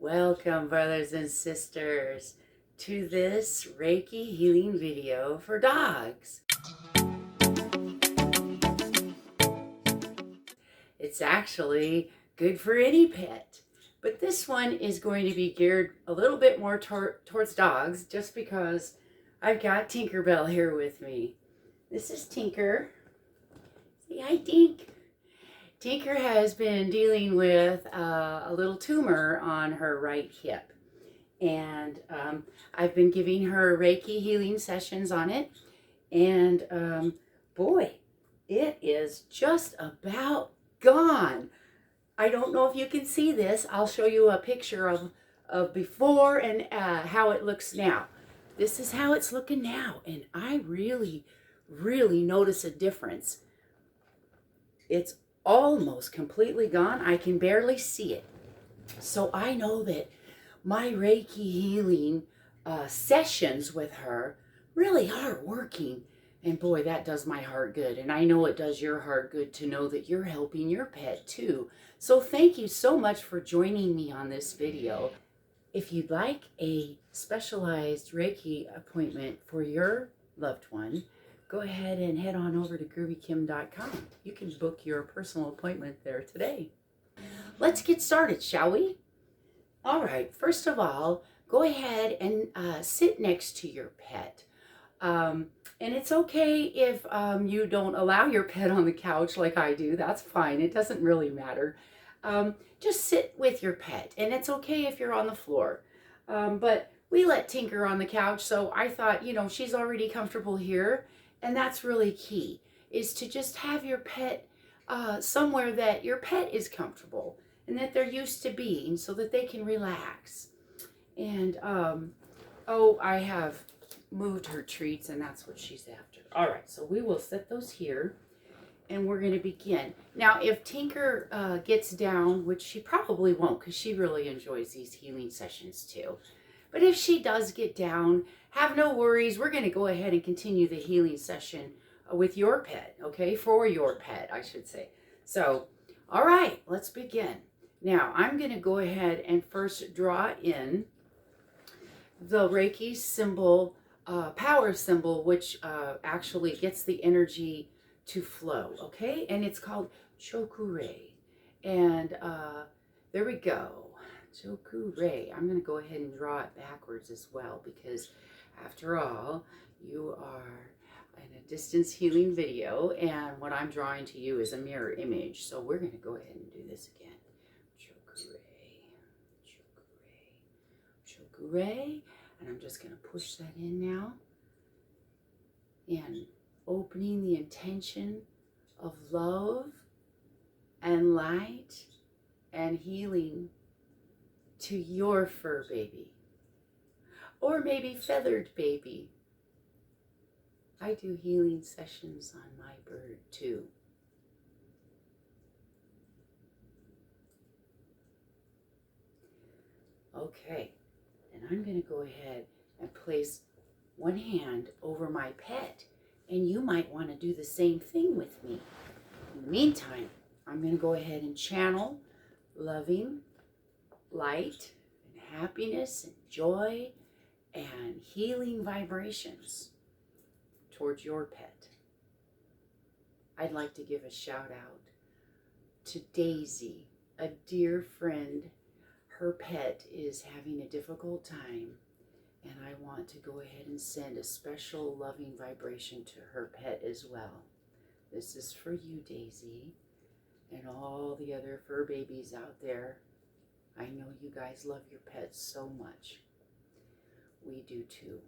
Welcome, brothers and sisters, to this Reiki healing video for dogs. It's actually good for any pet, but this one is going to be geared a little bit more towards dogs just because I've got Tinkerbell here with me. This is Tinker. Say hi, Tink. Tinker has been dealing with a little tumor on her right hip, and I've been giving her Reiki healing sessions on it, and boy, it is just about gone. I don't know if you can see this. I'll show you a picture of before and how it looks now. This is how it's looking now, and I really notice a difference. It's almost completely gone. I can barely see it. So I know that my Reiki healing sessions with her really are working. And boy, that does my heart good. And I know it does your heart good to know that you're helping your pet too. So thank you so much for joining me on this video. If you'd like a specialized Reiki appointment for your loved one, go ahead and head on over to groovykim.com. You can book your personal appointment there today. Let's get started, shall we? All right, first of all, go ahead and sit next to your pet. And it's okay if you don't allow your pet on the couch like I do. That's fine. It doesn't really matter. Just sit with your pet, and it's okay if you're on the floor. But we let Tinker on the couch, so I thought, she's already comfortable here. And that's really key, is to just have your pet somewhere that your pet is comfortable and that they're used to being so that they can relax. And, I have moved her treats and that's what she's after. All right, so we will set those here and we're going to begin. Now, if Tinker gets down, which she probably won't because she really enjoys these healing sessions too. But if she does get down, have no worries. We're going to go ahead and continue the healing session with your pet, okay? For your pet, I should say. So, all right, let's begin. Now, I'm going to go ahead and first draw in the Reiki symbol, power symbol, which actually gets the energy to flow, okay? And it's called Chokure. And there we go. Chokure. I'm going to go ahead and draw it backwards as well because after all, you are in a distance healing video and what I'm drawing to you is a mirror image. So we're going to go ahead and do this again. Chokure. Chokure. Chokure. And I'm just going to push that in now. And opening the intention of love and light and healing to your fur baby, or maybe feathered baby. I do healing sessions on my bird too. Okay, and I'm going to go ahead and place one hand over my pet, and you might want to do the same thing with me. In the meantime, I'm going to go ahead and channel loving light and happiness and joy and healing vibrations towards your pet. I'd like to give a shout out to Daisy, a dear friend. Her pet is having a difficult time, and I want to go ahead and send a special loving vibration to her pet as well. This is for you, Daisy, and all the other fur babies out there. I know you guys love your pets so much. We do too.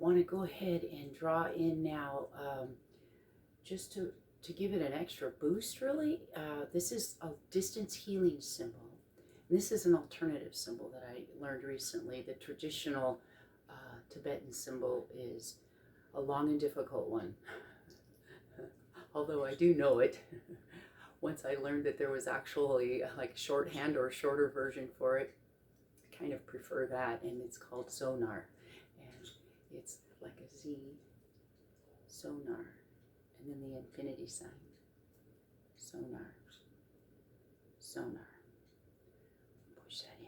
want to go ahead and draw in now, just to give it an extra boost, really. This is a distance healing symbol. And this is an alternative symbol that I learned recently. The traditional Tibetan symbol is a long and difficult one. Although I do know it. Once I learned that there was actually like shorthand or shorter version for it, I kind of prefer that, and it's called sonar. And it's like a Z, sonar, and then the infinity sign. Sonar, sonar. Push that in.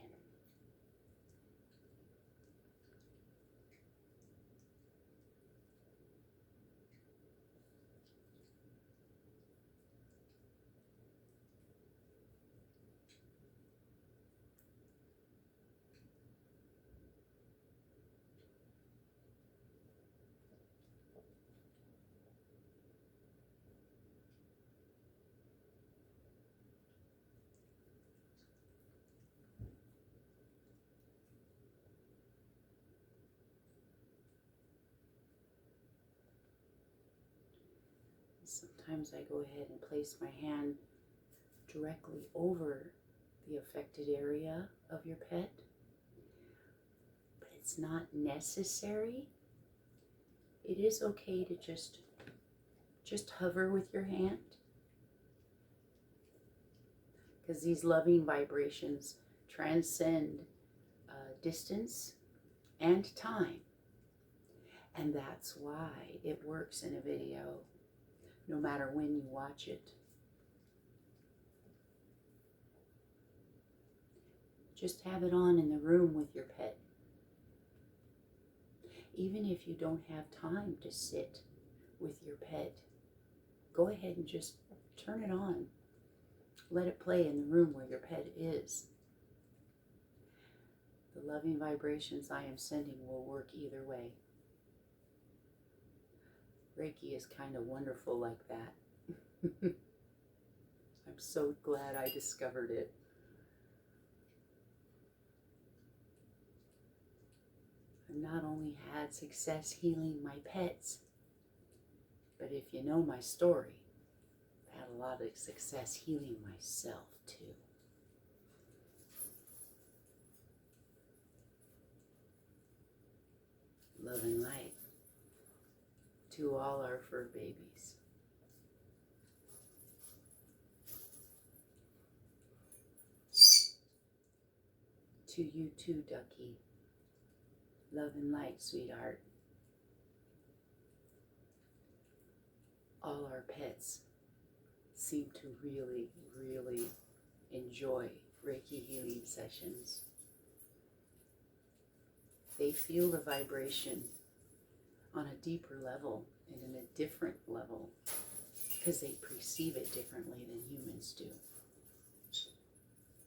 Sometimes I go ahead and place my hand directly over the affected area of your pet, but it's not necessary. It is okay to just hover with your hand, because these loving vibrations transcend distance and time, and that's why it works in a video, no matter when you watch it. Just have it on in the room with your pet. Even if you don't have time to sit with your pet, go ahead and just turn it on. Let it play in the room where your pet is. The loving vibrations I am sending will work either way. Reiki is kind of wonderful like that. I'm so glad I discovered it. I've not only had success healing my pets, but if you know my story, I've had a lot of success healing myself too. Love and light to all our fur babies. To you too, Ducky. Love and light, sweetheart. All our pets seem to really, really enjoy Reiki healing sessions. They feel the vibration on a deeper level and in a different level because they perceive it differently than humans do.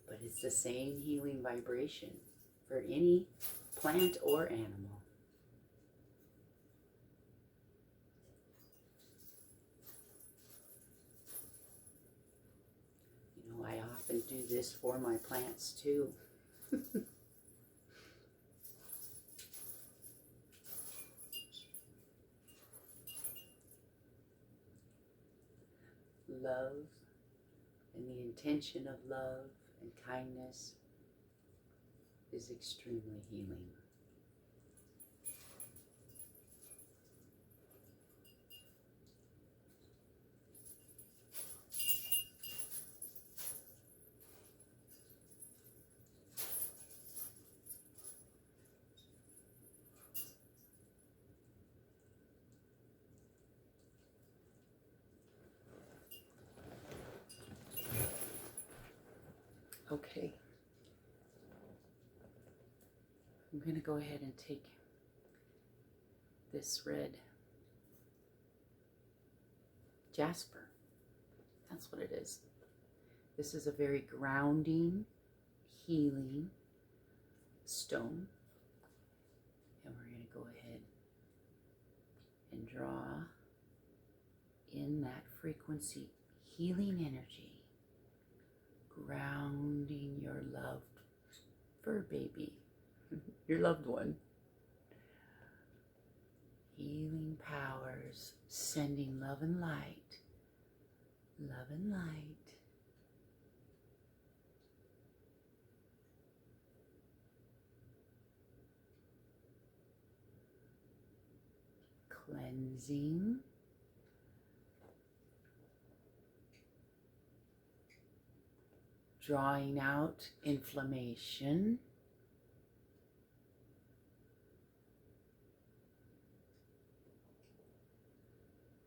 But it's the same healing vibration for any plant or animal. You know, I often do this for my plants too. Love and the intention of love and kindness is extremely healing. Okay, I'm going to go ahead and take this red jasper. That's what it is. This is a very grounding, healing stone. And we're going to go ahead and draw in that frequency, healing energy, grounding your loved fur baby, your loved one. healing powers, sending love and light, love and light. Cleansing, drawing out inflammation,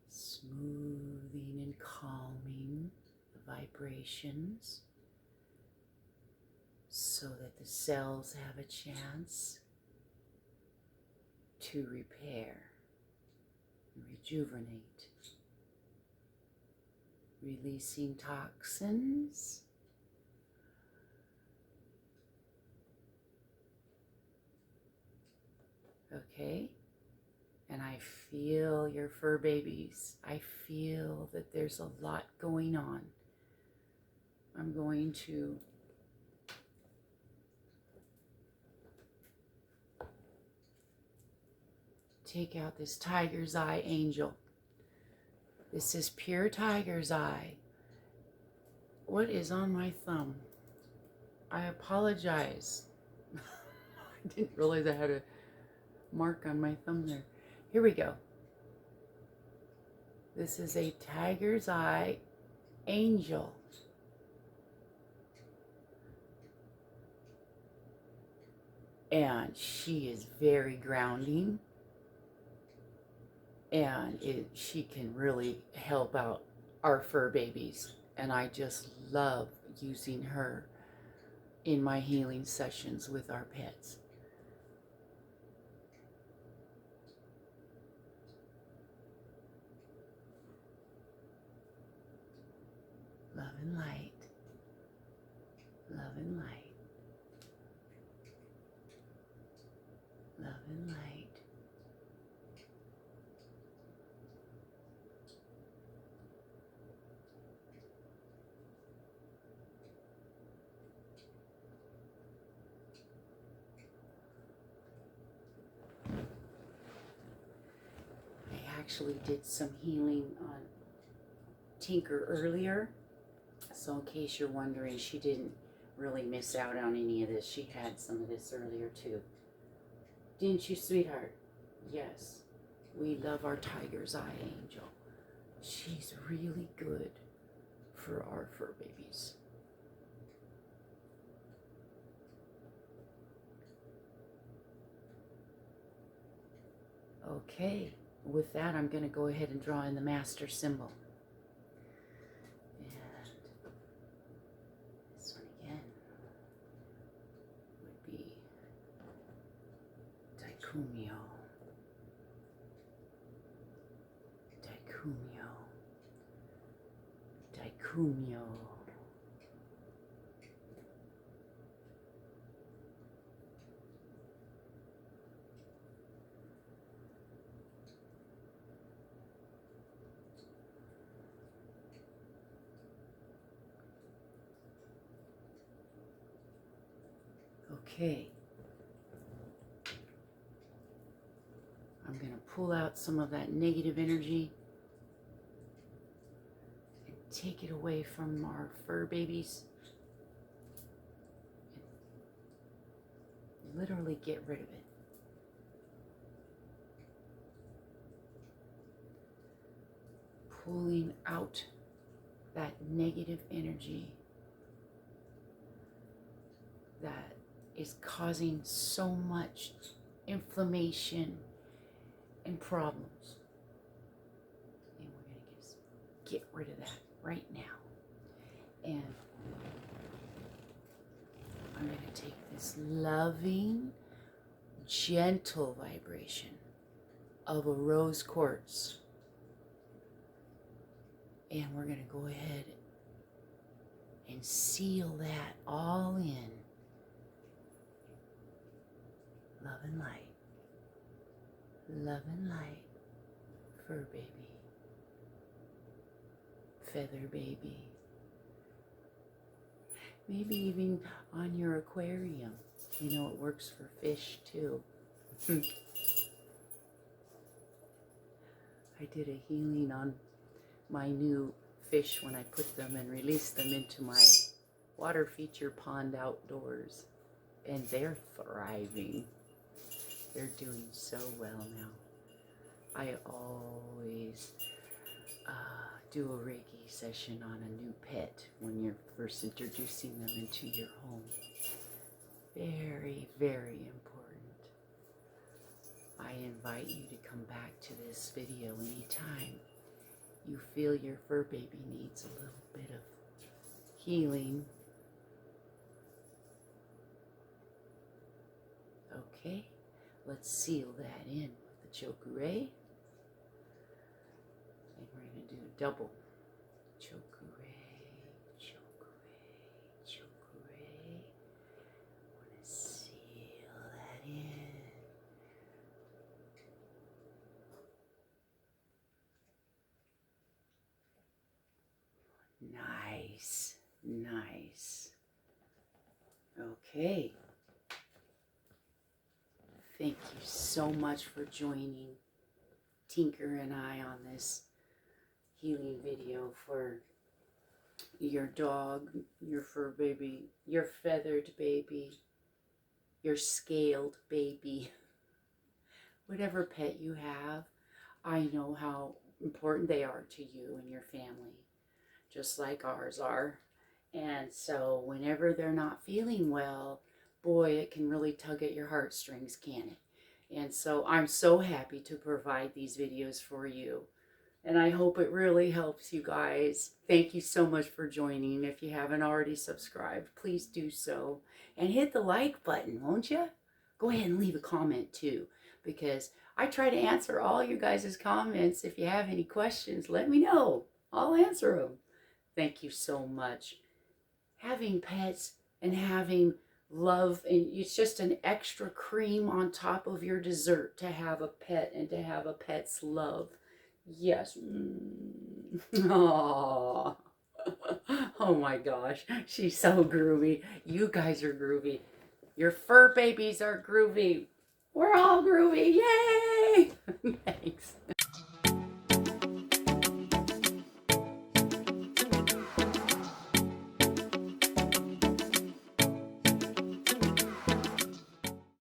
smoothing and calming the vibrations so that the cells have a chance to repair and rejuvenate, releasing toxins, okay? And I feel your fur babies. I feel that there's a lot going on. I'm going to take out this tiger's eye angel. This is pure tiger's eye. What is on my thumb? I apologize. I didn't realize I had a mark on my thumb there. Here we go. This is a tiger's eye angel. And she is very grounding. And she can really help out our fur babies. And I just love using her in my healing sessions with our pets. Love and light. Love and light. Love and light. I actually did some healing on Tinker earlier. So in case you're wondering, she didn't really miss out on any of this. She had some of this earlier too. Didn't you, sweetheart? Yes. We love our tiger's eye angel. She's really good for our fur babies. Okay, with that, I'm going to go ahead and draw in the master symbol. Daicumio, Daicumio, Daicumio. Okay. I'm going to pull out some of that negative energy and take it away from our fur babies. And literally get rid of it. Pulling out that negative energy that is causing so much inflammation and problems. And we're going to just get rid of that right now. And I'm going to take this loving, gentle vibration of a rose quartz. And we're going to go ahead and seal that all in. Love and light. Love and light. Fur baby. Feather baby. Maybe even on your aquarium. You know, it works for fish too. I did a healing on my new fish when I put them and released them into my water feature pond outdoors. And they're thriving. They're doing so well now. I always do a Reiki session on a new pet when you're first introducing them into your home. Very, very important. I invite you to come back to this video anytime you feel your fur baby needs a little bit of healing. Okay, let's seal that in with the chokure. And we're going to do a double chokure, chokure, chokure. Want to seal that in. Nice, nice. Okay. Thank you so much for joining Tinker and I on this healing video for your dog, your fur baby, your feathered baby, your scaled baby, whatever pet you have. I know how important they are to you and your family, just like ours are. And so whenever they're not feeling well, boy, it can really tug at your heartstrings, can't it? And so I'm so happy to provide these videos for you. And I hope it really helps you guys. Thank you so much for joining. If you haven't already subscribed, please do so. And hit the like button, won't you? Go ahead and leave a comment too, because I try to answer all you guys' comments. If you have any questions, let me know. I'll answer them. Thank you so much. Having pets and having love, and it's just an extra cream on top of your dessert to have a pet and to have a pet's love. Yes. Aww. Oh my gosh, she's so groovy. You guys are groovy. Your fur babies are groovy. We're all groovy. Yay! Thanks.